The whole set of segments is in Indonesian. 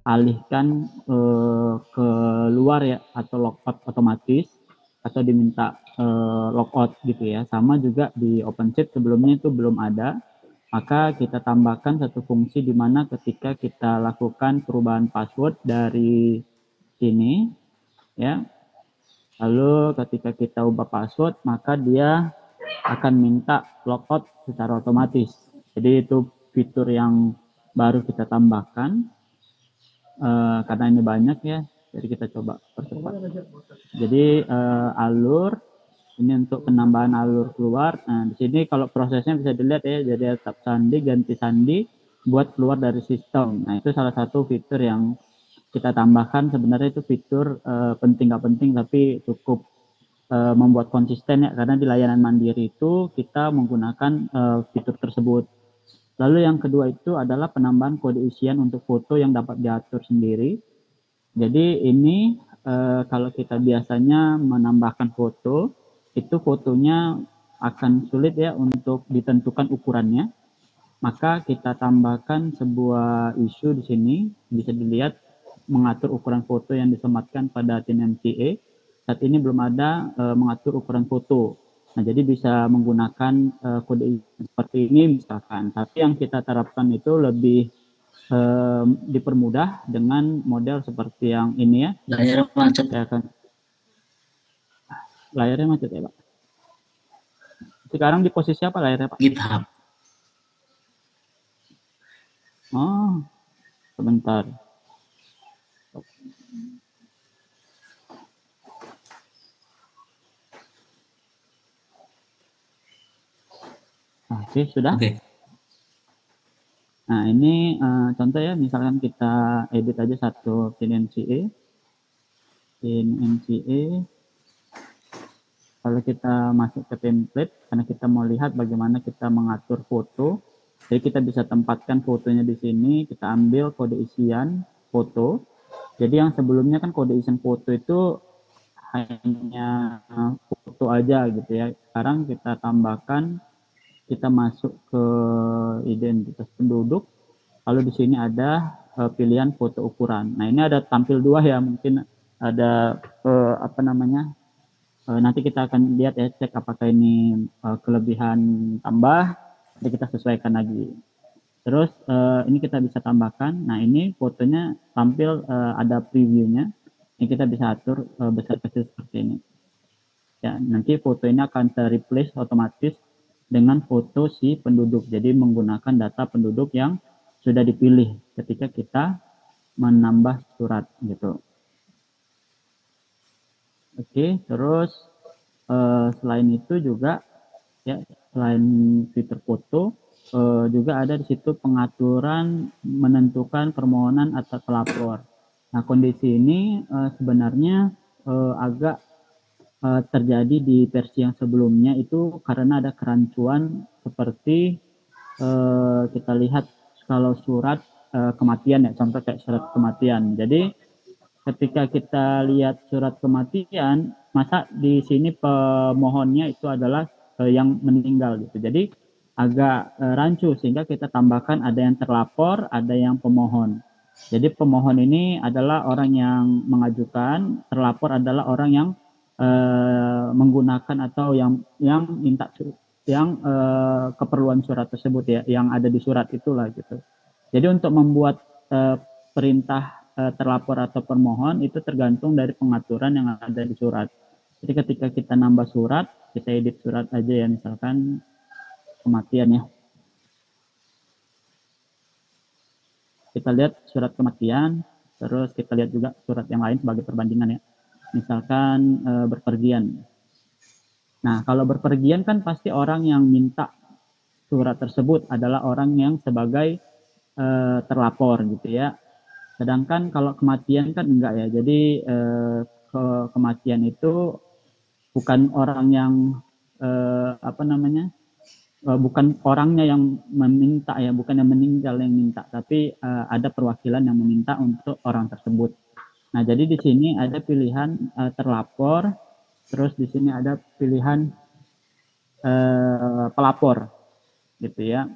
alihkan ke luar ya, atau logout otomatis, atau diminta logout gitu ya. Sama juga di OpenShift sebelumnya itu belum ada, maka kita tambahkan satu fungsi di mana ketika kita lakukan perubahan password dari sini ya, lalu ketika kita ubah password maka dia akan minta logout secara otomatis. Jadi itu fitur yang baru kita tambahkan karena ini banyak ya, jadi kita coba percepat. Jadi alur ini untuk penambahan alur keluar. Nah, di sini kalau prosesnya bisa dilihat ya, jadi tap sandi, ganti sandi buat keluar dari sistem. Nah, itu salah satu fitur yang kita tambahkan. Sebenarnya itu fitur penting nggak penting, tapi cukup membuat konsisten ya, karena di layanan mandiri itu kita menggunakan fitur tersebut. Lalu yang kedua itu adalah penambahan kode isian untuk foto yang dapat diatur sendiri. Jadi ini kalau kita biasanya menambahkan foto, itu fotonya akan sulit ya untuk ditentukan ukurannya. Maka kita tambahkan sebuah isu di sini, bisa dilihat mengatur ukuran foto yang disematkan pada TinMCA. Saat ini belum ada mengatur ukuran foto. Nah, jadi bisa menggunakan kode seperti ini misalkan. Tapi yang kita terapkan itu lebih dipermudah dengan model seperti yang ini ya. Layar macet. Saya akan layarnya macet ya Pak. Sekarang di posisi apa layarnya Pak? GitHub. Oh, sebentar. Oke, sudah. Oke. Nah, ini contoh ya, misalkan kita edit aja satu TinMCA. Kalau kita masuk ke template, karena kita mau lihat bagaimana kita mengatur foto, jadi kita bisa tempatkan fotonya di sini, kita ambil kode isian foto. Jadi yang sebelumnya kan kode isian foto itu hanya foto aja gitu ya. Sekarang kita tambahkan, kita masuk ke identitas penduduk, lalu di sini ada pilihan foto ukuran. Nah, ini ada tampil dua ya, mungkin ada apa namanya, nanti kita akan lihat ya, cek apakah ini kelebihan tambah, jadi kita sesuaikan lagi. Terus ini kita bisa tambahkan. Nah, ini fotonya tampil ada previewnya. Ini kita bisa atur besar kecil seperti ini. Ya, nanti foto ini akan ter-replace otomatis dengan foto si penduduk. Jadi menggunakan data penduduk yang sudah dipilih ketika kita menambah surat gitu. Oke, terus selain itu juga ya, selain fitur foto juga ada di situ pengaturan menentukan permohonan atas pelapor. Nah, kondisi ini sebenarnya agak terjadi di versi yang sebelumnya itu karena ada kerancuan seperti kita lihat kalau surat kematian ya, contoh kayak surat kematian. Jadi ketika kita lihat surat kematian, masa di sini pemohonnya itu adalah yang meninggal gitu. Jadi agak rancu, sehingga kita tambahkan ada yang terlapor, ada yang pemohon. Jadi pemohon ini adalah orang yang mengajukan, terlapor adalah orang yang menggunakan atau yang minta yang keperluan surat tersebut ya, yang ada di surat itulah gitu. Jadi untuk membuat perintah terlapor atau permohon itu tergantung dari pengaturan yang ada di surat. Jadi ketika kita nambah surat, kita edit surat aja ya, misalkan kematian ya. Kita lihat surat kematian, terus kita lihat juga surat yang lain sebagai perbandingan ya. Misalkan berpergian. Nah, kalau berpergian kan pasti orang yang minta surat tersebut adalah orang yang sebagai terlapor gitu ya. Sedangkan kalau kematian kan enggak ya. Jadi kematian itu bukan orang yang apa namanya, bukan orangnya yang meminta ya, bukan yang meninggal yang minta, tapi ada perwakilan yang meminta untuk orang tersebut. Nah, jadi di sini ada pilihan terlapor, terus di sini ada pilihan pelapor gitu ya.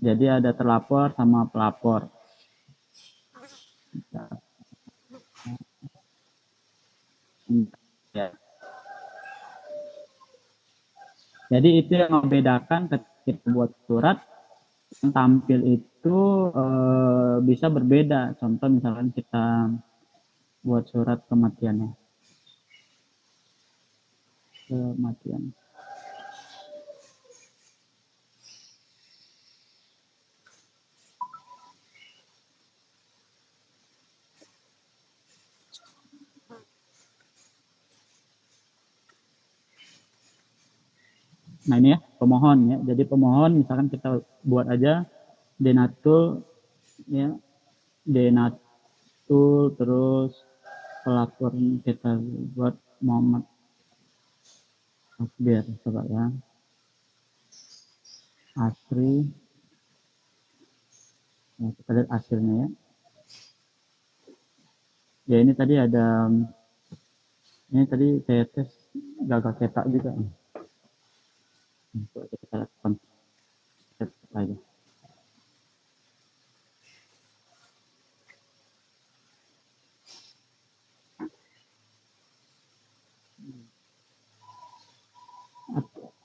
Jadi ada terlapor sama pelapor. Ya. Jadi itu yang membedakan ketika kita buat surat, yang tampil itu bisa berbeda. Contoh misalkan kita buat surat kematiannya. Kematian. Nah ini ya pemohon ya. Jadi pemohon misalkan kita buat aja denatul ya, denatul terus pelapor kita buat Muhammad Asbir, coba ya. Asri. Ya, kita lihat hasilnya ya. Ya ini tadi ada, ini tadi saya tes gagal cetak juga. Untuk kita lakukan cetak aja.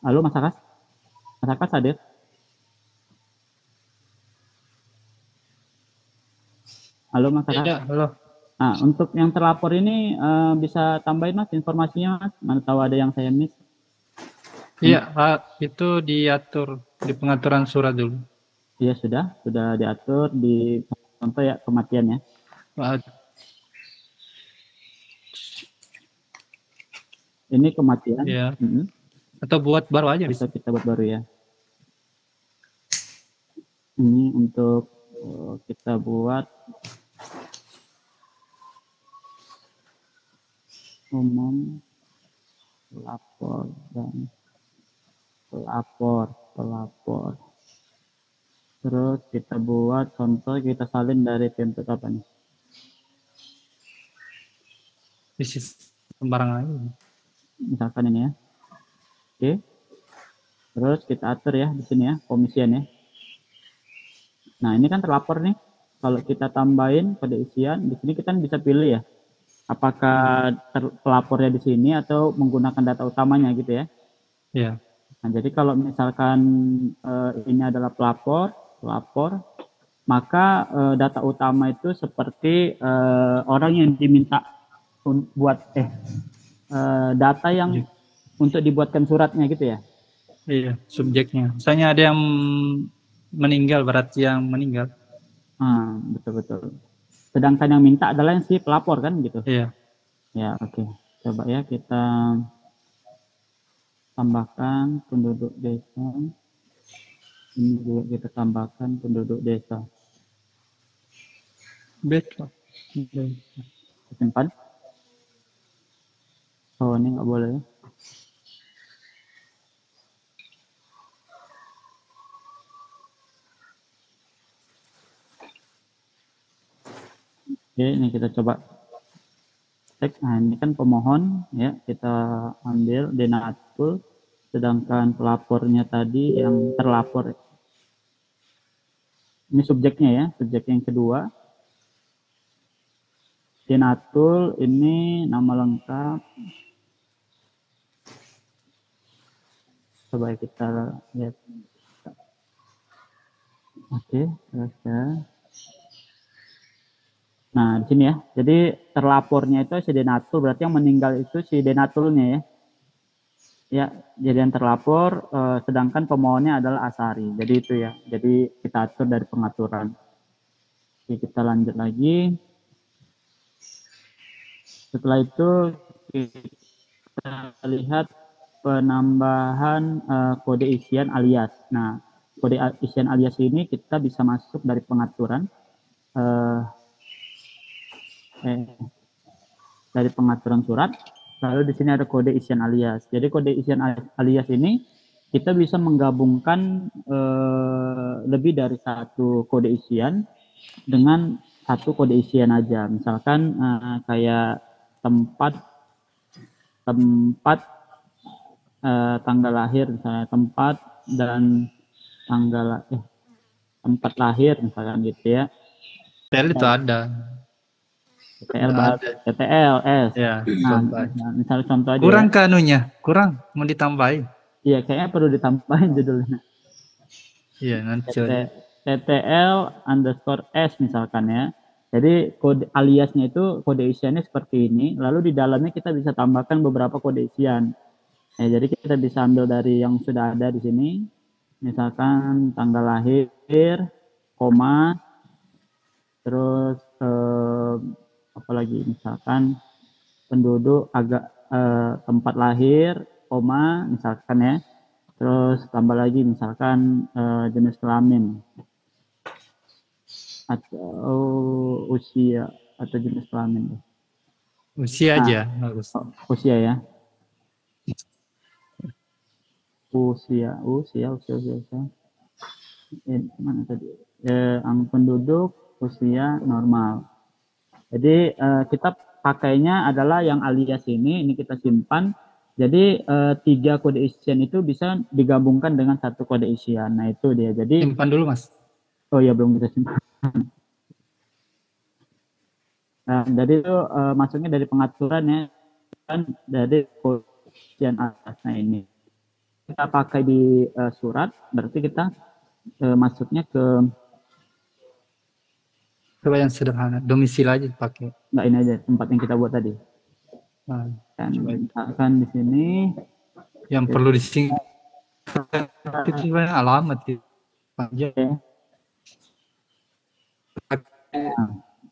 Halo Mas Akas? Mas Akas hadir? Halo Mas Akas? Ya, halo. Nah, untuk yang terlapor ini bisa tambahin Mas informasinya Mas? Mana tahu ada yang saya miss. Iya, itu diatur di pengaturan surat dulu. Iya sudah diatur di contoh ya kematian ya. Ini kematian. Ya, atau buat baru aja Bisa bisa. kita buat baru ya. Ini untuk kita buat umum pelapor dan pelapor. Terus kita buat contoh, kita salin dari template apa nih? Isi sembarangan aja. Misalkan ini ya. Oke. Terus kita atur ya di sini ya, komisian ya. Nah, ini kan terlapor nih. Kalau kita tambahin pada isian, di sini kita bisa pilih ya. Apakah pelapornya di sini atau menggunakan data utamanya gitu ya. Iya. Nah, jadi kalau misalkan ini adalah pelapor, maka data utama itu seperti orang yang diminta buat data yang untuk dibuatkan suratnya gitu ya. Iya, subjeknya. Misalnya ada yang meninggal, berarti yang meninggal. Betul. Sedangkan yang minta adalah yang si pelapor kan gitu. Iya. Ya, oke. Coba ya kita tambahkan penduduk desa. Ini juga kita tambahkan penduduk desa. Baiklah. Simpan. Oh, ini nggak boleh ya. Oke, ini kita coba cek. Nah, ini kan pemohon ya, kita ambil denatul, sedangkan pelapornya tadi yang terlapor. Ini subjeknya ya, subjek yang kedua. Denatul ini nama lengkap. Coba kita lihat. Oke, selesai. Nah, di sini ya. Jadi terlapornya itu si denatul, berarti yang meninggal itu si denatulnya ya. Ya, jadi yang terlapor, sedangkan pemohonnya adalah Asari. Jadi itu ya. Jadi kita atur dari pengaturan. Oke, kita lanjut lagi. Setelah itu kita lihat penambahan kode isian alias. Nah, kode isian alias ini kita bisa masuk dari pengaturan. Dari pengaturan surat. Lalu di sini ada kode isian alias. Jadi kode isian alias ini kita bisa menggabungkan lebih dari satu kode isian dengan satu kode isian aja. Misalkan kayak tempat tanggal lahir, misalnya tempat dan tempat lahir misalkan gitu ya. Tel itu ada. TTL Nggak baru, ada. TTL S. Ya, Nah, contoh aja. misalnya contoh aja Kurang ya. ke anunya, kurang mau ditambahin. Iya, kayaknya perlu ditambahin judulnya. Iya, nanti coba deh. TTL underscore S misalkan ya. Jadi kode aliasnya itu kode isiannya seperti ini. Lalu di dalamnya kita bisa tambahkan beberapa kode isian. Jadi kita bisa ambil dari yang sudah ada di sini. Misalkan tanggal lahir, koma, terus apa lagi? Misalkan penduduk agak tempat lahir, koma, misalkan ya. Terus tambah lagi misalkan jenis kelamin atau usia atau jenis kelamin. Usia Nah, aja harus. usia ya. Usia. Mana tadi? Penduduk usia normal. Jadi kita pakainya adalah yang alias ini kita simpan. Jadi 3 kode isian itu bisa digabungkan dengan 1 kode isian. Nah itu dia. Jadi Simpan dulu Mas. oh ya belum kita simpan. Nah, jadi itu masuknya dari pengaturan ya kan dari kode isian atas. Nah ini kita pakai di surat, berarti kita masuknya ke Coba yang sederhana, domisili aja pakai. nggak ini aja tempat yang kita buat tadi. Nah, Dan coba itu. misalkan di sini Yang perlu disingkat itu sebenarnya alamat ya. Panjang. ya,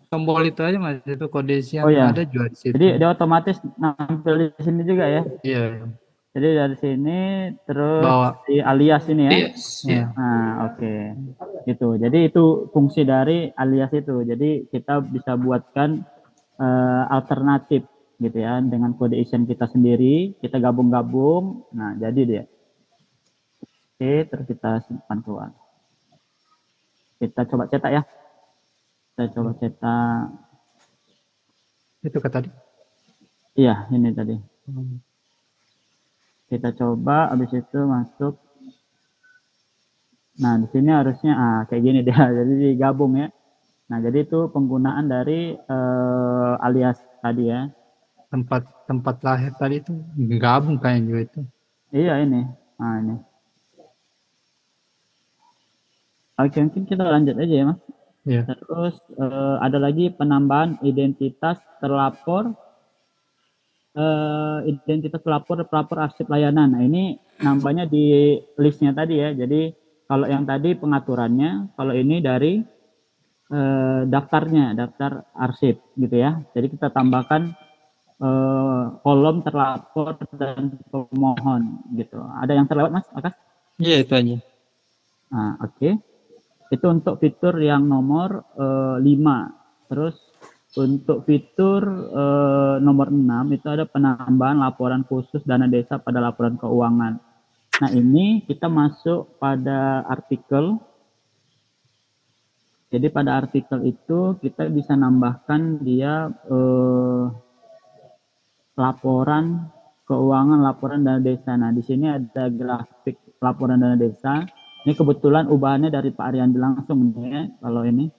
Tombol itu aja Mas, itu kode oh isian ya, ada juga di situ. jadi dia otomatis nampil di sini juga ya. Iya. Jadi dari sini terus Bawa. di alias ini ya. Iya. Nah, oke. Gitu. Jadi itu fungsi dari alias itu. Jadi kita bisa buatkan alternatif gitu ya dengan kode isian kita sendiri, kita gabung-gabung. Nah, jadi dia. Oke, terus kita simpan keluar. Kita coba cetak ya. Kita coba cetak. Itu kata tadi. Iya, ini tadi. Kita coba, habis itu masuk. Nah, di sini harusnya kayak gini dia. Jadi digabung ya. Nah, jadi itu penggunaan dari alias tadi ya. Tempat lahir tadi itu gabung kayaknya juga itu. Iya ini. Nah, ini. Oke, mungkin kita lanjut aja ya, Mas. Iya. Terus ada lagi penambahan identitas terlapor pelapor arsip layanan. Nah, ini nambahnya di listnya tadi ya. Jadi kalau yang tadi pengaturannya, kalau ini dari daftar arsip gitu ya. Jadi kita tambahkan kolom terlapor dan pemohon gitu. Ada yang terlewat Mas Akas? Iya itu aja. Nah, oke. Itu untuk fitur yang nomor 5. Terus untuk fitur nomor 6 itu ada penambahan laporan khusus dana desa pada laporan keuangan. Nah, ini kita masuk pada artikel. Jadi pada artikel itu kita bisa nambahkan dia laporan keuangan, laporan dana desa. Nah, di sini ada grafik laporan dana desa. Ini kebetulan ubahannya dari Pak Ariandi langsung ya. Kalau ini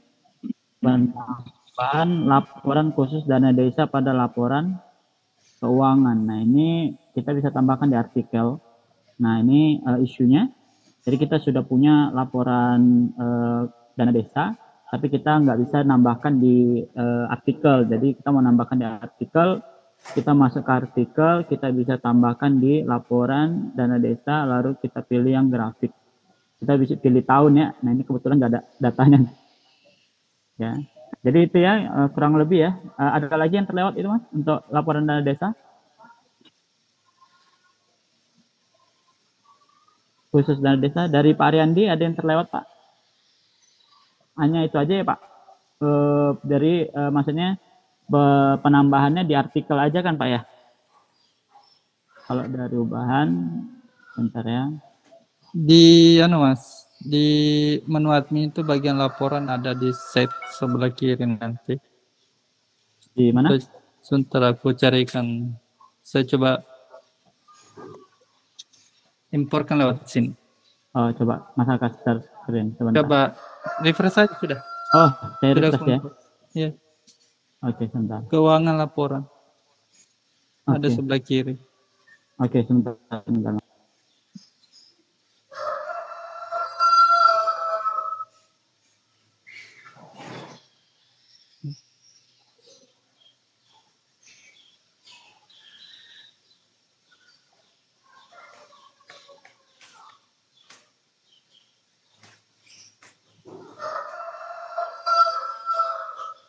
penambahan laporan khusus dana desa pada laporan keuangan. Nah, ini kita bisa tambahkan di artikel. Nah, ini isunya. Jadi kita sudah punya laporan dana desa, tapi kita nggak bisa nambahkan di artikel. Jadi kita mau nambahkan di artikel, kita masuk ke artikel, kita bisa tambahkan di laporan dana desa, lalu kita pilih yang grafik. Kita bisa pilih tahun ya. Nah, ini kebetulan nggak ada datanya. Ya. Jadi itu ya kurang lebih ya. Ada lagi yang terlewat itu Mas untuk laporan dana desa? Khusus dana desa dari Pak Ariandi ada yang terlewat Pak? Hanya itu aja ya Pak. Dari maksudnya penambahannya di artikel aja kan Pak ya? Kalau dari ubahan, bentar ya. Di Mas, di menu admin itu bagian laporan ada di set sebelah kiri nanti. Di mana? Sebentar aku carikan. Saya coba imporkan lewat sini. Oh, coba Mas Akas share screen sebentar. Coba refresh saja sudah. Oh, saya Sudah refresh ya. Iya. Oke, sebentar. Keuangan laporan. Ada Oke. sebelah kiri. Oke, sebentar.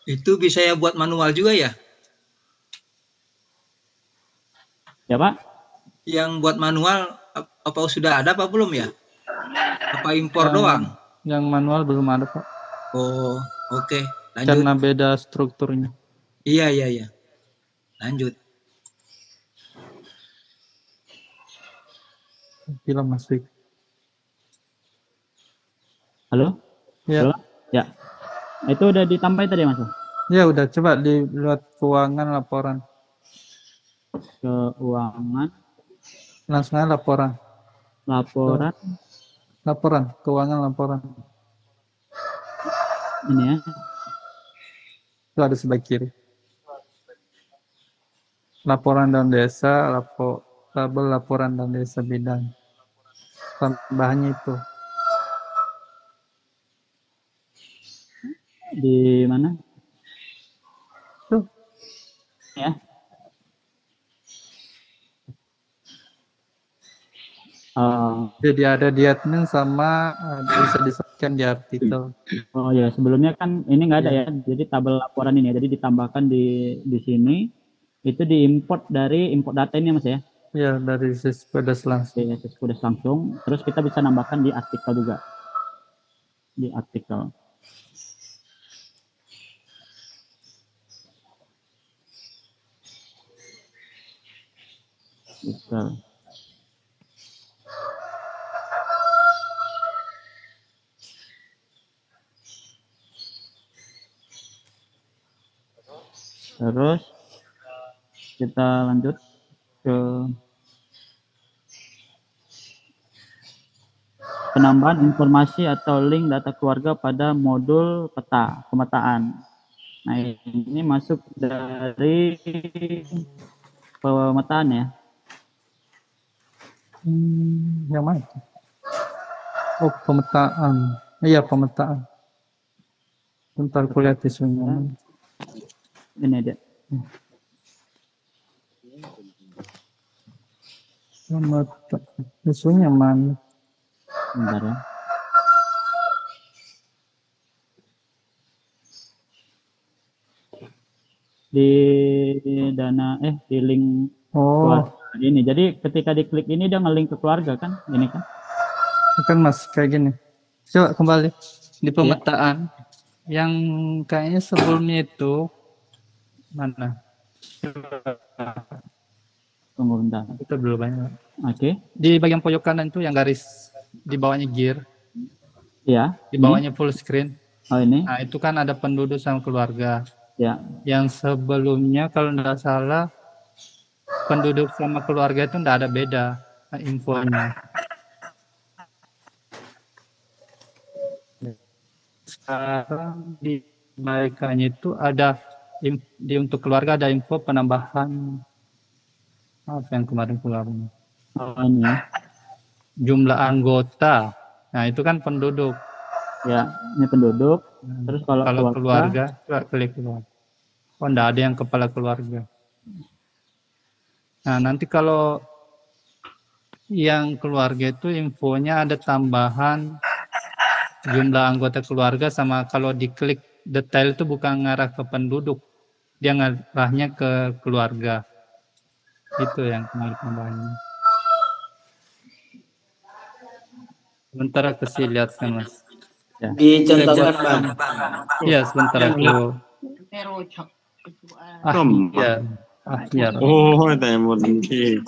Itu bisa ya buat manual juga ya? Ya, Pak? Yang buat manual apa sudah ada apa belum ya? Apa impor doang? Yang manual belum ada, Pak. Oh, oke. Lanjut. Karena beda strukturnya. Iya. Lanjut. Film masih. Halo? Ya. Halo? Ya. Itu udah ditambahin tadi, Mas? Ya udah, coba dilihat keuangan laporan. Keuangan. Langsung aja laporan. Laporan. Keuangan laporan. Ini ya. Itu ada sebelah kiri. Laporan dan desa, tabel laporan dan desa bidang. Tambahannya itu. Di mana? Tuh. Ya. Jadi ada di admin sama bisa disebutkan di artikel. Oh ya, sebelumnya kan ini nggak ada ya. Jadi tabel laporan ini ya. Jadi ditambahkan di sini. Itu diimport dari import data ini, Mas ya? Ya, dari Siskudes langsung. Dari Siskudes langsung. Terus kita bisa nambahkan di artikel juga. Di artikel. Betul. Terus kita lanjut ke penambahan informasi atau link data keluarga pada modul peta pemetaan. Nah, ini masuk dari pemetaan ya. Yang mana? Oh, pemetaan. Iya, pemetaan. Bentar kulihat isunya. Ini dia. Isunya mana? Bentar ya. Di dana di link keluarga ini. Jadi ketika diklik ini dia ngelink ke keluarga kan? Ini kan? Kan Mas kayak gini. Coba kembali di pemetaan. Yang kayaknya sebelumnya itu mana? Tunggu bentar. Itu dulu banyak. Oke. Di bagian pojok kanan itu yang garis di bawahnya gear. Ya. Di bawahnya full screen. Oh ini. Nah itu kan ada penduduk sama keluarga. Ya. Yang sebelumnya kalau tidak salah penduduk sama keluarga itu tidak ada beda infonya. Sekarang di kebaikannya itu ada untuk keluarga ada info penambahan apa yang kemarin keluar. Ini. Jumlah anggota. Nah itu kan penduduk. Ya, ini penduduk. Terus kalau keluarga klik keluarga. Oh, enggak ada yang kepala keluarga. Nah, nanti kalau yang keluarga itu infonya ada tambahan jumlah anggota keluarga sama kalau diklik detail itu bukan ngarah ke penduduk. Dia ngarahnya ke keluarga. Itu yang kemarin tambahannya. Sebentar aku sih lihat kan Mas. Ya. Dicontohkan Bang. Iya, sebentar aku. Ya. Oh, tanya nanti.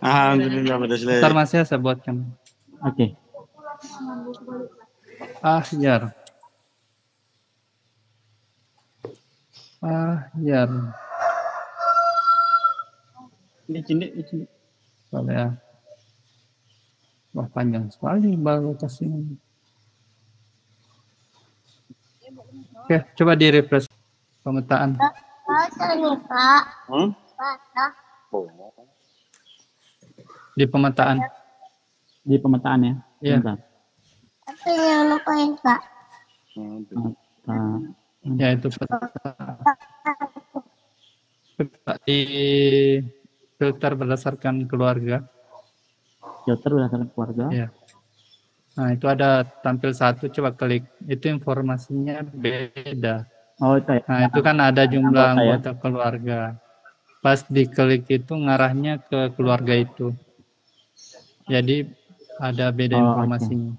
Alhamdulillah pada selesai. Bentar Mas ya, saya buatkan. Oke. Ya. Ini. Ya. Wah, panjang sekali baru kasih. Oke, coba di refresh pemetaan. Hmm? Di pemetaan. Di pemetaan ya. Iya. Bentar. Peta. Ya itu peta. Di filter berdasarkan keluarga. Filter berdasarkan keluarga. Ya. Nah itu ada tampil satu, coba klik. Itu informasinya beda. Oh itu ya. Nah itu kan ada jumlah Anggota ya. anggota keluarga. Pas diklik itu ngarahnya ke keluarga itu. Jadi ada beda Oh, informasinya.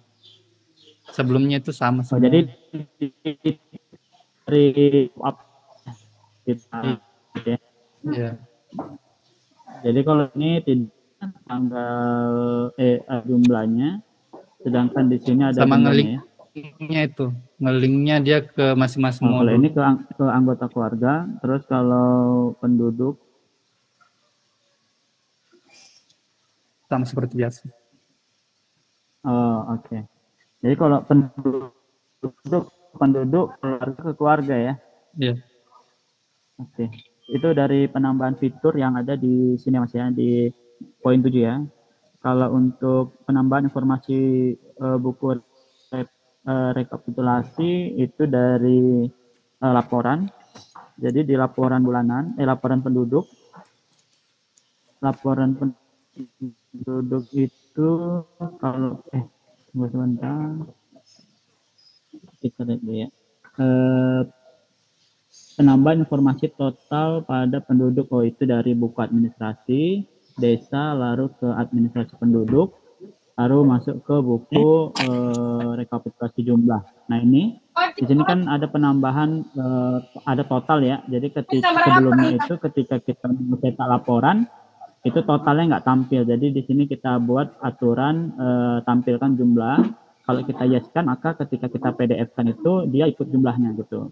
Sebelumnya itu sama Oh semua. jadi dari apa kita gitu ya. Iya. Jadi kalau ini tidak tanggal jumlahnya, sedangkan di sini ada Sama jumlahnya ya. ngelinknya itu, ngelinknya dia ke masing-masing Oh, kalau modul. ini ke anggota keluarga, terus kalau penduduk Sama seperti biasa. oh, oke. Jadi kalau penduduk keluarga ke keluarga ya. Iya. Oke. Itu dari penambahan fitur yang ada di sini Mas ya, di poin 7 ya. Kalau untuk penambahan informasi buku rekapitulasi itu dari laporan. Jadi di laporan bulanan, laporan penduduk itu kalau tunggu sebentar kita lihat dulu ya. Penambahan informasi total pada penduduk itu dari buku administrasi desa lalu ke administrasi penduduk lalu masuk ke buku rekapitulasi jumlah. Nah ini di sini kan ada penambahan ada total ya. Jadi ketika sebelumnya itu ketika kita mencetak laporan itu totalnya nggak tampil. Jadi di sini kita buat aturan tampilkan jumlah. Kalau kita yeskan maka ketika kita PDF-kan itu dia ikut jumlahnya gitu.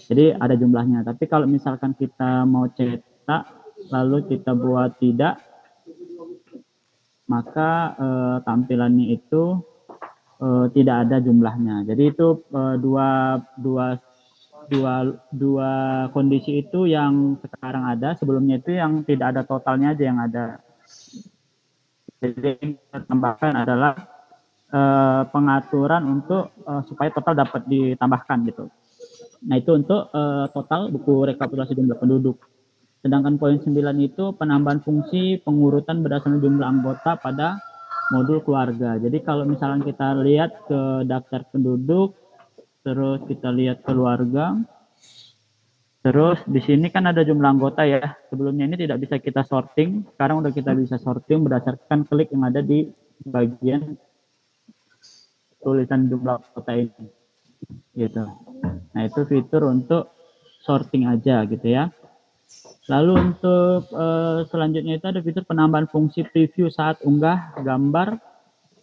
Jadi ada jumlahnya. Tapi kalau misalkan kita mau cetak lalu kita buat tidak, maka tampilannya itu tidak ada jumlahnya. Jadi itu dua kondisi itu yang sekarang ada. Sebelumnya itu yang tidak ada totalnya aja yang ada. Jadi yang kita tambahkan adalah pengaturan untuk supaya total dapat ditambahkan gitu. Nah itu untuk total buku rekapitulasi jumlah penduduk. Sedangkan poin 9 itu penambahan fungsi pengurutan berdasarkan jumlah anggota pada modul keluarga. Jadi kalau misalnya kita lihat ke daftar penduduk, terus kita lihat keluarga, terus di sini kan ada jumlah anggota ya. Sebelumnya ini tidak bisa kita sorting, sekarang udah kita bisa sorting berdasarkan klik yang ada di bagian tulisan jumlah anggota ini. Gitu. Nah itu fitur untuk sorting aja gitu ya. Lalu untuk selanjutnya itu ada fitur penambahan fungsi preview saat unggah gambar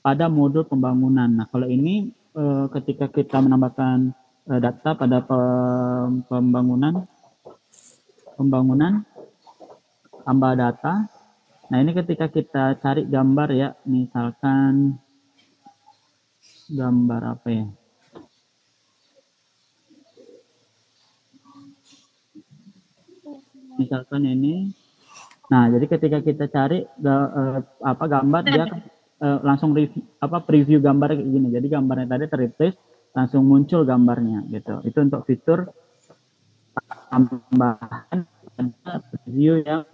pada modul pembangunan. Nah kalau ini ketika kita menambahkan data pada pembangunan tambah data. Nah ini ketika kita cari gambar ya, misalkan gambar apa ya? Misalkan ini. Nah, jadi ketika kita cari gambar dia langsung preview gambar kayak gini. Jadi gambarnya tadi terreplace langsung muncul gambarnya gitu. Itu untuk fitur tambahan preview yang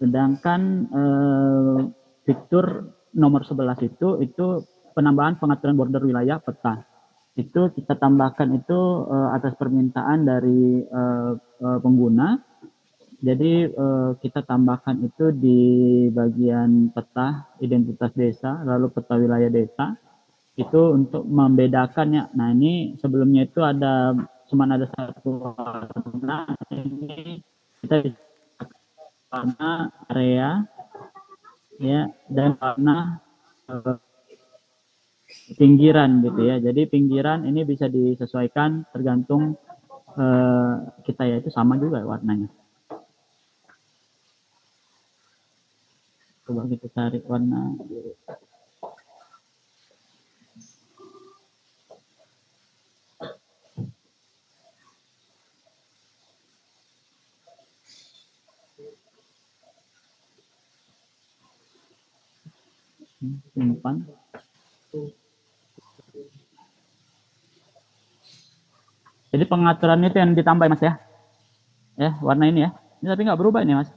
sedangkan fitur nomor 11 itu penambahan pengaturan border wilayah peta. Itu kita tambahkan itu atas permintaan dari pengguna. Jadi kita tambahkan itu di bagian peta identitas desa, lalu peta wilayah desa. Itu untuk membedakannya. Nah ini sebelumnya itu cuma ada satu warna. Ini kita bisa warna area ya dan warna pinggiran gitu ya. Jadi pinggiran ini bisa disesuaikan tergantung kita ya, itu sama juga warnanya. Coba kita cari warna biru. simpan. Jadi pengaturan itu yang ditambah Mas ya. Ya, warna ini ya. Ini tapi nggak berubah ini Mas.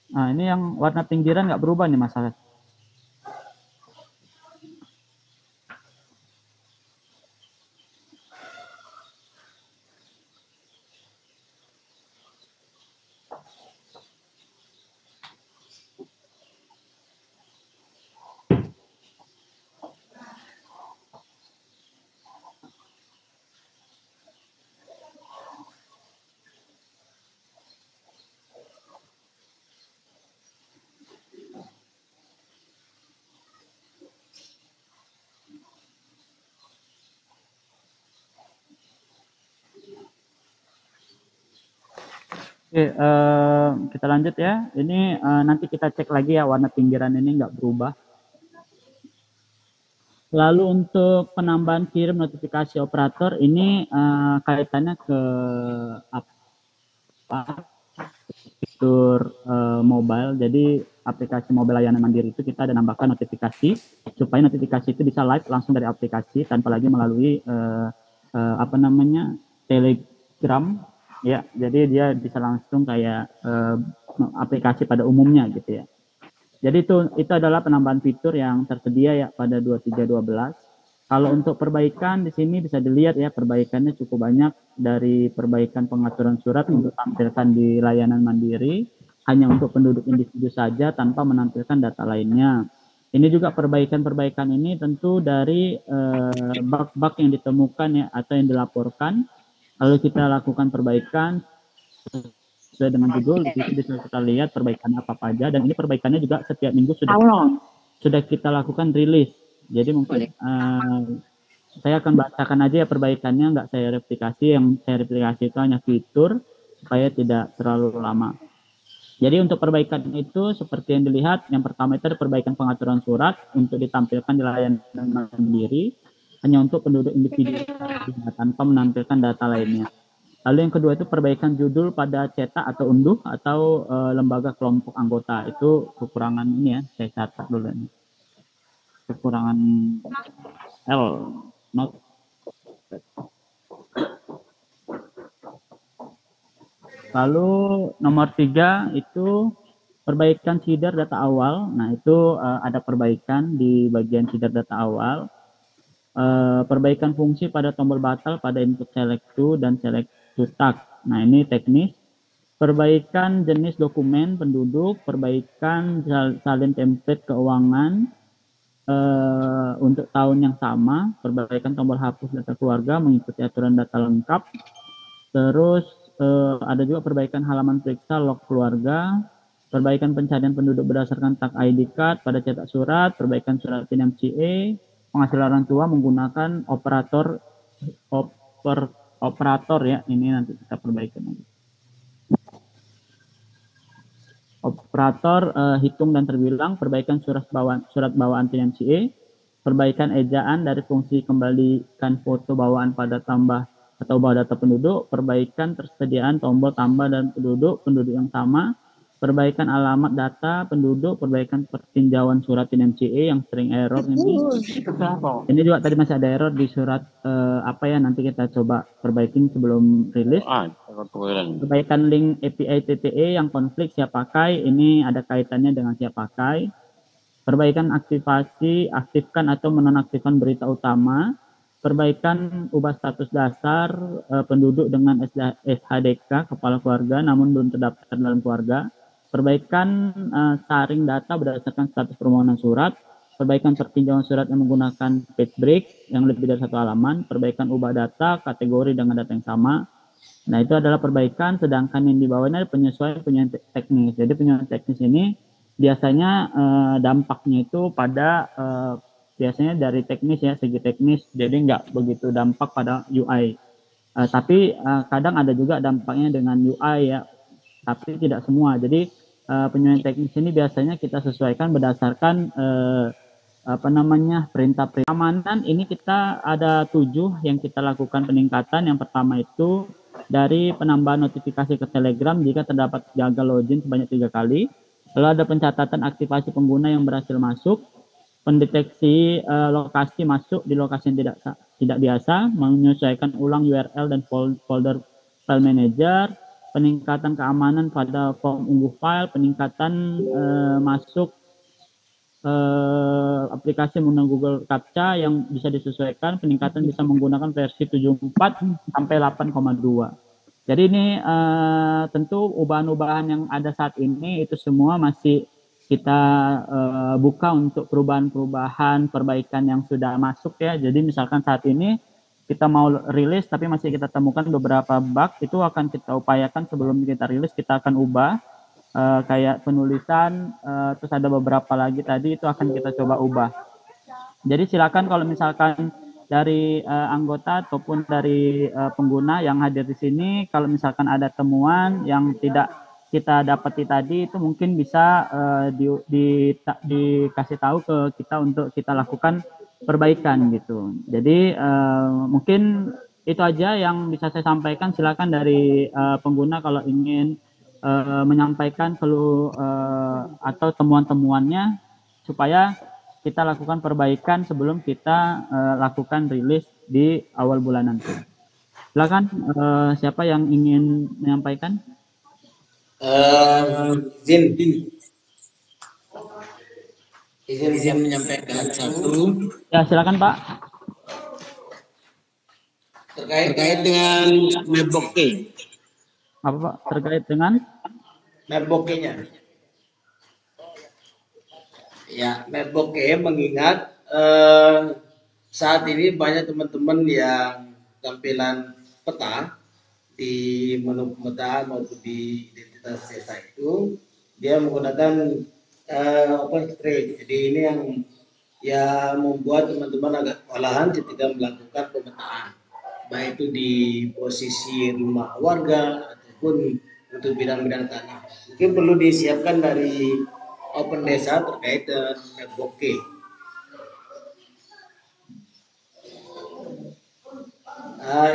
Nah, ini yang warna pinggiran nggak berubah nih Mas. Oke, kita lanjut ya. Ini nanti kita cek lagi ya warna pinggiran ini nggak berubah. Lalu untuk penambahan kirim notifikasi operator ini kaitannya ke apa? Fitur mobile. Jadi aplikasi mobile layanan mandiri itu kita ada nambahkan notifikasi supaya notifikasi itu bisa live langsung dari aplikasi tanpa lagi melalui apa namanya Telegram ya. Jadi dia bisa langsung kayak aplikasi pada umumnya gitu ya. Jadi itu adalah penambahan fitur yang tersedia ya pada 2312. Kalau untuk perbaikan di sini bisa dilihat ya, perbaikannya cukup banyak, dari perbaikan pengaturan surat untuk tampilkan di layanan mandiri hanya untuk penduduk individu saja tanpa menampilkan data lainnya. Ini juga perbaikan-perbaikan ini tentu dari bug-bug yang ditemukan ya atau yang dilaporkan. Lalu kita lakukan perbaikan sesuai dengan judul. Di situ bisa kita lihat perbaikan apa aja, dan ini perbaikannya juga setiap minggu sudah kita lakukan rilis. Jadi mungkin saya akan bacakan aja ya perbaikannya, nggak saya replikasi. Yang saya replikasi itu hanya fitur supaya tidak terlalu lama. Jadi untuk perbaikan itu seperti yang dilihat, yang pertama itu ada perbaikan pengaturan surat untuk ditampilkan di layanan mandiri hanya untuk penduduk individu tanpa menampilkan data lainnya. Lalu yang kedua itu perbaikan judul pada cetak atau unduh atau lembaga kelompok anggota. Itu kekurangan ini ya, saya catat dulu ini. Kekurangan L, not. Lalu nomor 3 itu perbaikan seeder data awal. Nah itu ada perbaikan di bagian seeder data awal. Perbaikan fungsi pada tombol batal pada input select to dan select to tag. Nah ini teknis. Perbaikan jenis dokumen penduduk, perbaikan salin template keuangan untuk tahun yang sama, perbaikan tombol hapus data keluarga mengikuti aturan data lengkap. Terus ada juga perbaikan halaman periksa log keluarga, perbaikan pencarian penduduk berdasarkan tag ID card pada cetak surat, perbaikan surat PIN MCA, penghasilan orang tua menggunakan operator ya, ini nanti kita perbaikan lagi. Operator hitung dan terbilang, perbaikan surat bawaan PIN MCA, perbaikan ejaan dari fungsi kembalikan foto bawaan pada tambah atau bawah data penduduk, perbaikan tersediaan tombol tambah dan penduduk yang sama, perbaikan alamat data penduduk, perbaikan pertinjauan surat PIN MCA yang sering error ini. Ini juga tadi masih ada error di surat apa ya, nanti kita coba perbaikin sebelum rilis. Perbaikan link API TTE yang konflik siap pakai, ini ada kaitannya dengan siap pakai. Perbaikan aktifkan atau menonaktifkan berita utama. Perbaikan ubah status dasar penduduk dengan SHDK kepala keluarga namun belum terdaftar dalam keluarga. Perbaikan saring data berdasarkan status permohonan surat. Perbaikan pertinjauan surat yang menggunakan page break yang lebih dari 1 halaman. Perbaikan ubah data kategori dengan data yang sama. Nah itu adalah perbaikan, sedangkan yang di bawahnya ada penyesuaian teknis. Jadi penyesuaian teknis ini biasanya dampaknya itu pada biasanya dari teknis ya, segi teknis, jadi nggak begitu dampak pada UI. Tapi kadang ada juga dampaknya dengan UI ya, tapi tidak semua. Jadi penyesuaian teknis ini biasanya kita sesuaikan berdasarkan apa namanya, perintah keamanan. Ini kita ada 7 yang kita lakukan peningkatan. Yang pertama itu dari penambahan notifikasi ke Telegram jika terdapat gagal login sebanyak 3 kali. Lalu ada pencatatan aktivasi pengguna yang berhasil masuk, pendeteksi lokasi masuk di lokasi yang tidak biasa, menyesuaikan ulang URL dan folder file manager, peningkatan keamanan pada form unggah file, peningkatan masuk aplikasi menggunakan Google Captcha yang bisa disesuaikan, peningkatan bisa menggunakan versi 74 sampai 8,2. Jadi ini tentu ubahan-ubahan yang ada saat ini itu semua masih kita buka untuk perubahan-perubahan perbaikan yang sudah masuk ya. Jadi misalkan saat ini kita mau rilis tapi masih kita temukan beberapa bug, itu akan kita upayakan sebelum kita rilis kita akan ubah kayak penulisan, terus ada beberapa lagi tadi itu akan kita coba ubah. Jadi silakan kalau misalkan dari anggota ataupun dari pengguna yang hadir di sini, kalau misalkan ada temuan yang tidak kita dapati tadi, itu mungkin bisa dikasih tahu ke kita untuk kita lakukan perbaikan gitu. Jadi mungkin itu aja yang bisa saya sampaikan. Silakan dari pengguna kalau ingin menyampaikan keluh atau temuan-temuannya supaya kita lakukan perbaikan sebelum kita lakukan rilis di awal bulan nanti. Silakan siapa yang ingin menyampaikan? Izin menyampaikan satu. Ya silakan Pak. Terkait dengan Mapbooking. Apa Pak? Terkait dengan Mapbookingnya. Ya, Mapbooking mengingat saat ini banyak teman-teman yang tampilan peta di menu peta maupun di identitas desa itu dia menggunakan OpenStreet. Jadi ini yang membuat teman-teman agak kewalahan ketika melakukan pemetaan, baik itu di posisi rumah warga ataupun untuk bidang-bidang tanah. Mungkin perlu disiapkan dari Open Desa terkait dengan Mapbooking.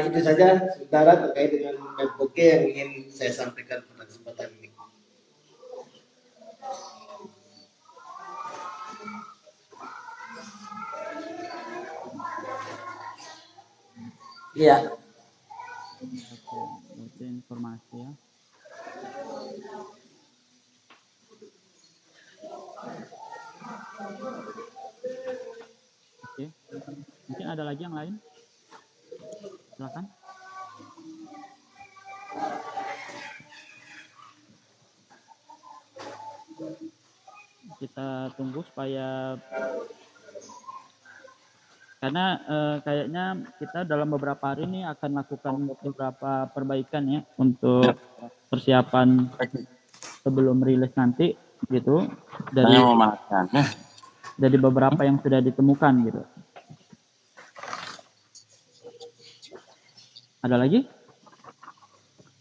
Itu saja sementara terkait dengan Mapbooking yang ingin saya sampaikan pada kesempatan ini. Iya. Oke, informasi ya. Oke, mungkin ada lagi yang lain? Silakan. Kita tunggu supaya karena kayaknya kita dalam beberapa hari ini akan lakukan beberapa perbaikan ya untuk persiapan sebelum rilis nanti gitu dari beberapa yang sudah ditemukan gitu. Ada lagi?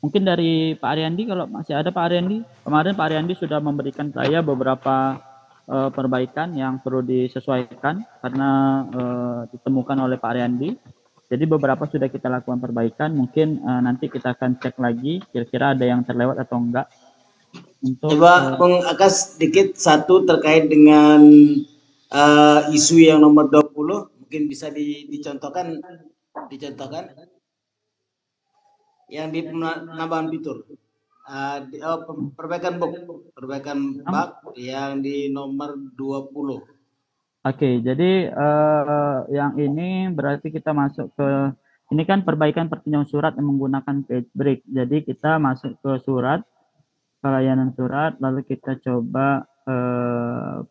Mungkin dari Pak Ariandi, kalau masih ada Pak Ariandi. Kemarin Pak Ariandi sudah memberikan saya beberapa perbaikan yang perlu disesuaikan karena ditemukan oleh Pak Ariandi. Jadi beberapa sudah kita lakukan perbaikan. Mungkin nanti kita akan cek lagi kira-kira ada yang terlewat atau enggak. Untuk, coba Bung Akas sedikit satu terkait dengan isu yang nomor 20 mungkin bisa dicontohkan yang di penambahan fitur perbaikan bug yang di nomor 20. Oke, jadi yang ini berarti kita masuk ke ini kan perbaikan pertinjauan surat yang menggunakan page break. Jadi kita masuk ke surat, pelayanan surat, lalu kita coba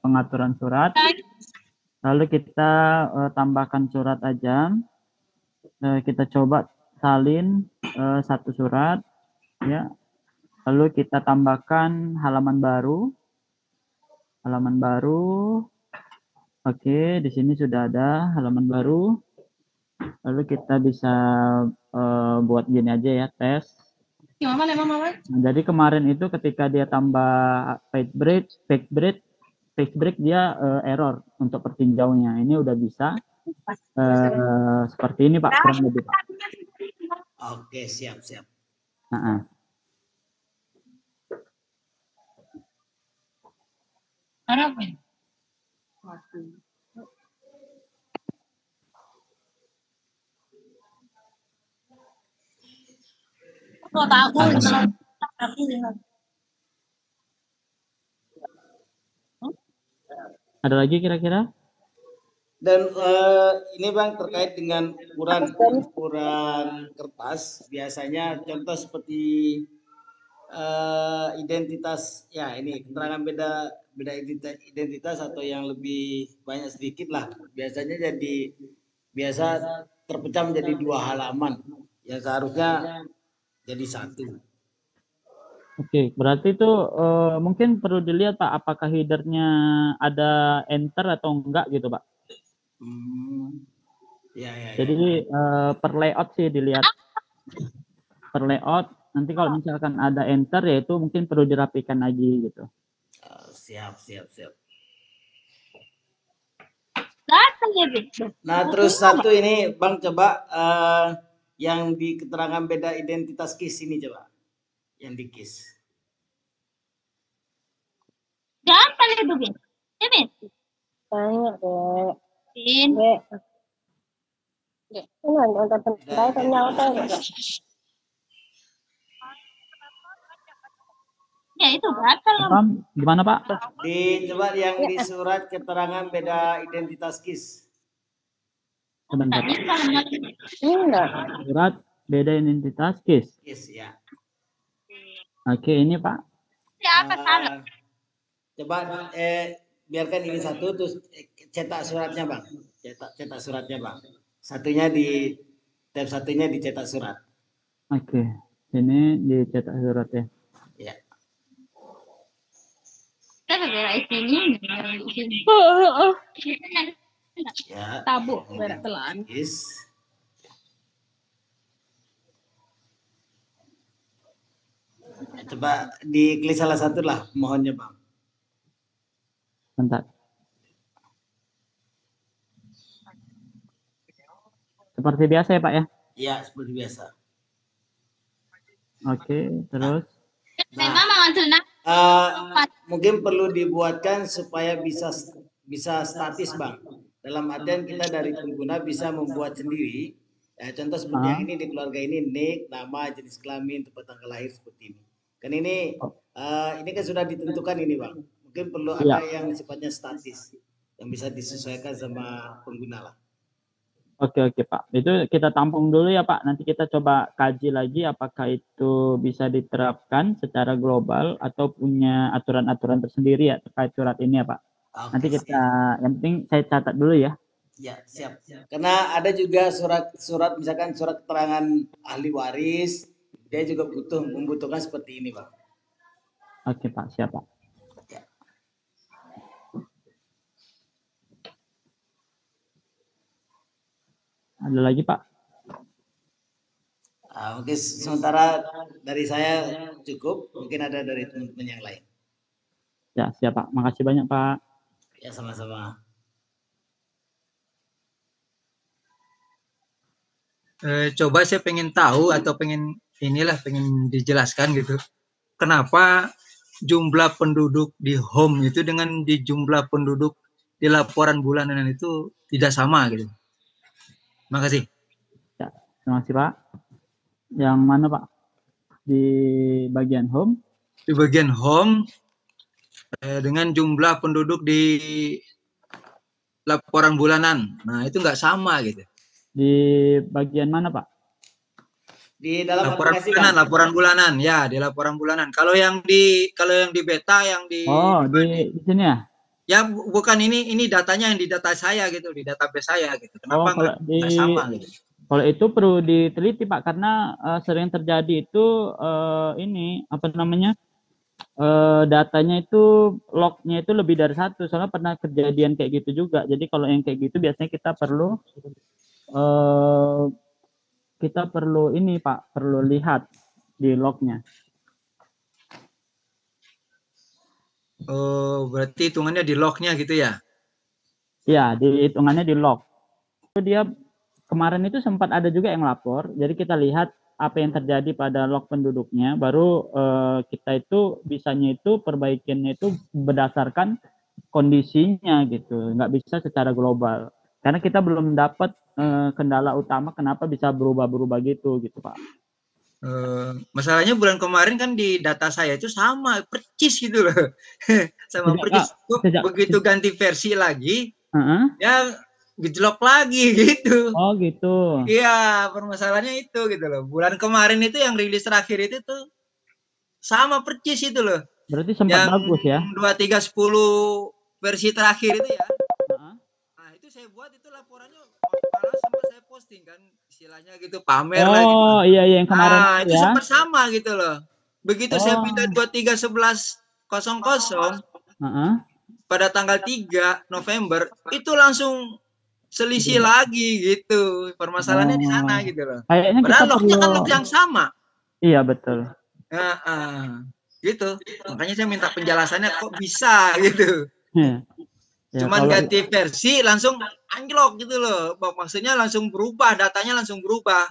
pengaturan surat, lalu kita tambahkan surat aja, kita coba salin satu surat, ya, lalu kita tambahkan halaman baru. Oke, di sini sudah ada halaman baru. Lalu kita bisa buat gini aja ya, tes. Nah, jadi kemarin itu ketika dia tambah page break dia error untuk pertinjaunya. Ini udah bisa seperti ini Pak, kurang lebih Pak. Oke, siap. Nah, ada lagi kira-kira? Dan ini Bang terkait dengan ukuran kertas, biasanya contoh seperti identitas, ya ini keterangan beda identitas atau yang lebih banyak sedikit lah, biasanya biasa terpecah menjadi 2 halaman, yang seharusnya jadi 1. Oke, berarti itu mungkin perlu dilihat Pak, apakah headernya ada enter atau enggak gitu Pak. Ya. Jadi per layout sih dilihat, per layout. Nanti kalau misalkan ada enter, ya itu mungkin perlu dirapikan lagi gitu. Siap. Nah, terus satu ini Bang, coba yang di keterangan beda identitas KIS ini coba. Yang di KIS. Ya itu gatal. Gimana Pak? Coba yang di surat keterangan beda identitas KIS. Sebentar. Surat beda identitas KIS. KIS ya. Oke, ini Pak. Coba biarkan ini satu, terus cetak suratnya Bang. Cetak suratnya Bang. Satunya di tab satunya dicetak surat. Oke, ini dicetak surat ya. Ya. Ya. Tabuk berak telan. KIS. Coba diklik salah satu lah, mohonnya Bang. Bentar. Seperti biasa ya Pak ya? Iya, seperti biasa. Oke, terus? Mungkin perlu dibuatkan supaya bisa statis Bang. Dalam artian kita dari pengguna bisa membuat sendiri. Ya, contoh seperti yang ini di keluarga ini, nik, nama, jenis kelamin, tempat tanggal lahir seperti ini. Kan ini kan sudah ditentukan ini Bang. Mungkin perlu ada yang sifatnya statis yang bisa disesuaikan sama pengguna lah. Oke Pak, itu kita tampung dulu ya Pak. Nanti kita coba kaji lagi apakah itu bisa diterapkan secara global atau punya aturan-aturan tersendiri ya terkait surat ini ya Pak. Oke, nanti kita, yang penting saya catat dulu ya. Ya, siap. Karena ada juga surat misalkan surat keterangan ahli waris, dia juga membutuhkan seperti ini Pak. Oke Pak, siap Pak. Ada lagi Pak? Mungkin sementara dari saya cukup, mungkin ada dari teman-teman yang lain. Ya siap Pak, makasih banyak Pak. Ya sama-sama. Coba saya pengen tahu atau pengen dijelaskan gitu. Kenapa jumlah penduduk di home itu dengan di jumlah penduduk di laporan bulanan itu tidak sama gitu. Terima kasih. Ya, terima kasih Pak. Yang mana Pak? Di bagian home? Di bagian home dengan jumlah penduduk di laporan bulanan. Nah, itu nggak sama gitu. Di bagian mana Pak? Di dalam laporan bulanan, laporan bulanan. Ya, di laporan bulanan. Kalau yang di beta yang di di sini ya? Ya bukan ini datanya yang di data saya gitu, di database saya gitu. Kenapa nggak sama gitu? Kalau itu perlu diteliti Pak, karena sering terjadi itu ini apa namanya datanya itu lognya itu lebih dari satu. Soalnya pernah kejadian kayak gitu juga. Jadi kalau yang kayak gitu biasanya kita perlu ini Pak, perlu lihat di lognya. Oh, berarti hitungannya di lognya gitu ya? Iya, hitungannya di log. Dia kemarin itu sempat ada juga yang lapor, jadi kita lihat apa yang terjadi pada log penduduknya, baru kita itu bisanya itu perbaikinnya itu berdasarkan kondisinya gitu, nggak bisa secara global. Karena kita belum dapat kendala utama kenapa bisa berubah-berubah gitu Pak. Masalahnya bulan kemarin kan di data saya itu sama percis gitu loh. Sama percis. Begitu ganti versi lagi, ya gejlok lagi gitu. Oh gitu. Iya, permasalahannya itu gitu loh. Bulan kemarin itu yang rilis terakhir itu tuh sama percis itu loh. Berarti sempat yang bagus ya. 2310 versi terakhir itu ya. Nah, itu saya buat itu laporannya malah sempat saya posting kan istilahnya gitu, pamer lah gitu. Oh iya yang kemarin itu ya. sempat sama gitu loh. Begitu saya pindah 231100 pada tanggal 3 November itu langsung selisih lagi gitu. Permasalahannya di sana gitu loh. Kayaknya padahal lognya kan log yang sama. Iya betul. Gitu. Makanya saya minta penjelasannya kok bisa gitu. Ya, cuman ganti versi langsung anjlok gitu loh. Maksudnya langsung berubah, datanya langsung berubah.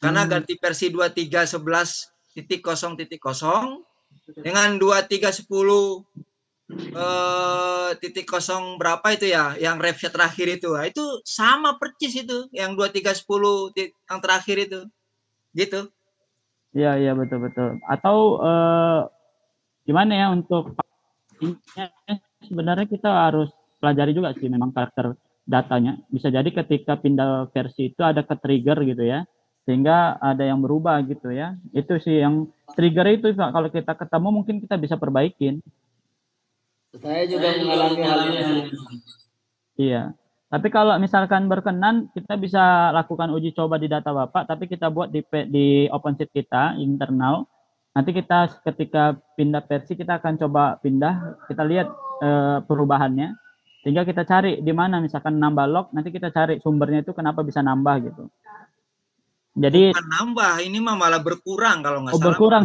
Karena ganti versi 2311.0.0 dengan 2310 berapa itu ya, yang revisi terakhir itu. Nah, itu sama percis itu, yang 2310 yang terakhir itu. Gitu. Iya betul. Atau gimana ya untuk sebenarnya kita harus pelajari juga sih memang karakter datanya. Bisa jadi ketika pindah versi itu ada ke-trigger gitu ya, sehingga ada yang berubah gitu ya. Itu sih yang trigger itu Pak, kalau kita ketemu mungkin kita bisa perbaikin. Saya juga mengalami hal ini. Iya. Tapi kalau misalkan berkenan, kita bisa lakukan uji coba di data Bapak, tapi kita buat di OpenSheet kita internal. Nanti kita ketika pindah versi kita akan coba pindah, kita lihat perubahannya, sehingga kita cari di mana misalkan nambah log, nanti kita cari sumbernya itu kenapa bisa nambah gitu. Jadi bukan nambah, ini mah malah berkurang kalau nggak salah. Berkurang.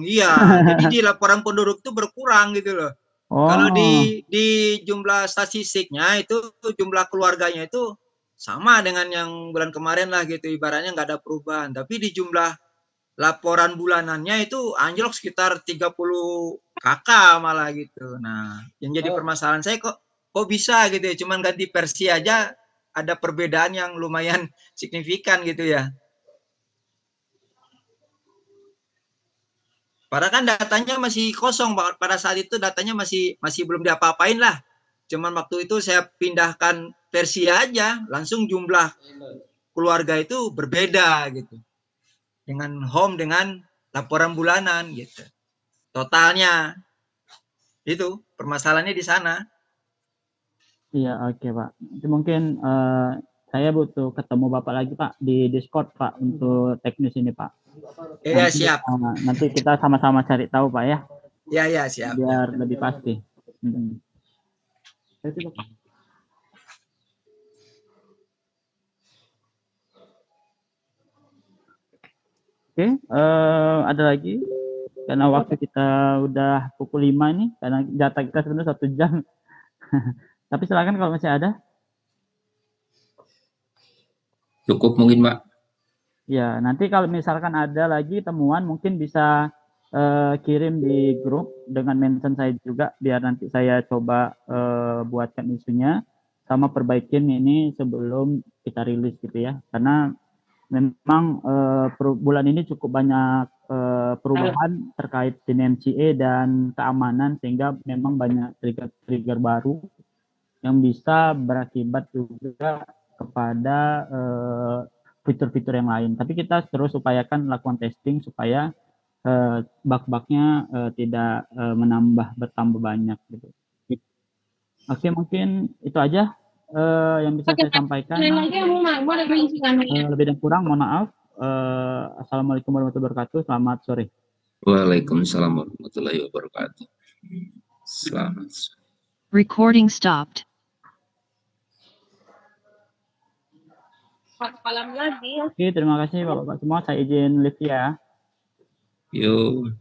Iya. Jadi di laporan penduduk itu berkurang gitu loh. Kalau di jumlah statistiknya itu jumlah keluarganya itu sama dengan yang bulan kemarin lah gitu, ibaratnya nggak ada perubahan. Tapi di jumlah laporan bulanannya itu anjlok sekitar 30 kakak malah gitu. Nah, yang jadi permasalahan saya kok bisa gitu ya, cuman ganti versi aja ada perbedaan yang lumayan signifikan gitu ya. Padahal kan datanya masih kosong, pada saat itu datanya masih belum diapa-apain lah. Cuman waktu itu saya pindahkan versi aja, langsung jumlah keluarga itu berbeda gitu. Dengan home dengan laporan bulanan gitu. Totalnya itu permasalahannya di sana. Iya, oke Pak. Itu mungkin saya butuh ketemu Bapak lagi Pak di Discord Pak untuk teknis ini Pak. Iya siap. Nanti kita sama-sama cari tahu Pak ya. Iya siap. Biar lebih pasti. Oke, ada lagi? Karena waktu kita udah pukul 5 nih, karena jatah kita sebenarnya 1 jam. Tapi silakan kalau masih ada. Cukup mungkin Pak. Ya, nanti kalau misalkan ada lagi temuan mungkin bisa kirim di grup dengan mention saya juga, biar nanti saya coba buatkan isunya sama perbaikin ini sebelum kita rilis gitu ya. Karena memang bulan ini cukup banyak perubahan terkait DNMCA dan keamanan, sehingga memang banyak trigger baru yang bisa berakibat juga kepada fitur-fitur yang lain. Tapi kita terus upayakan lakukan testing supaya bug-bugnya tidak bertambah banyak gitu. Oke, mungkin itu aja yang bisa saya sampaikan. Lebih dan kurang mohon maaf. Assalamualaikum warahmatullahi wabarakatuh. Selamat sore. Waalaikumsalam warahmatullahi wabarakatuh. Selamat sore. Recording stopped. Malam lagi. Oke, terima kasih Bapak-Bapak semua. Saya izin live ya. Yuk.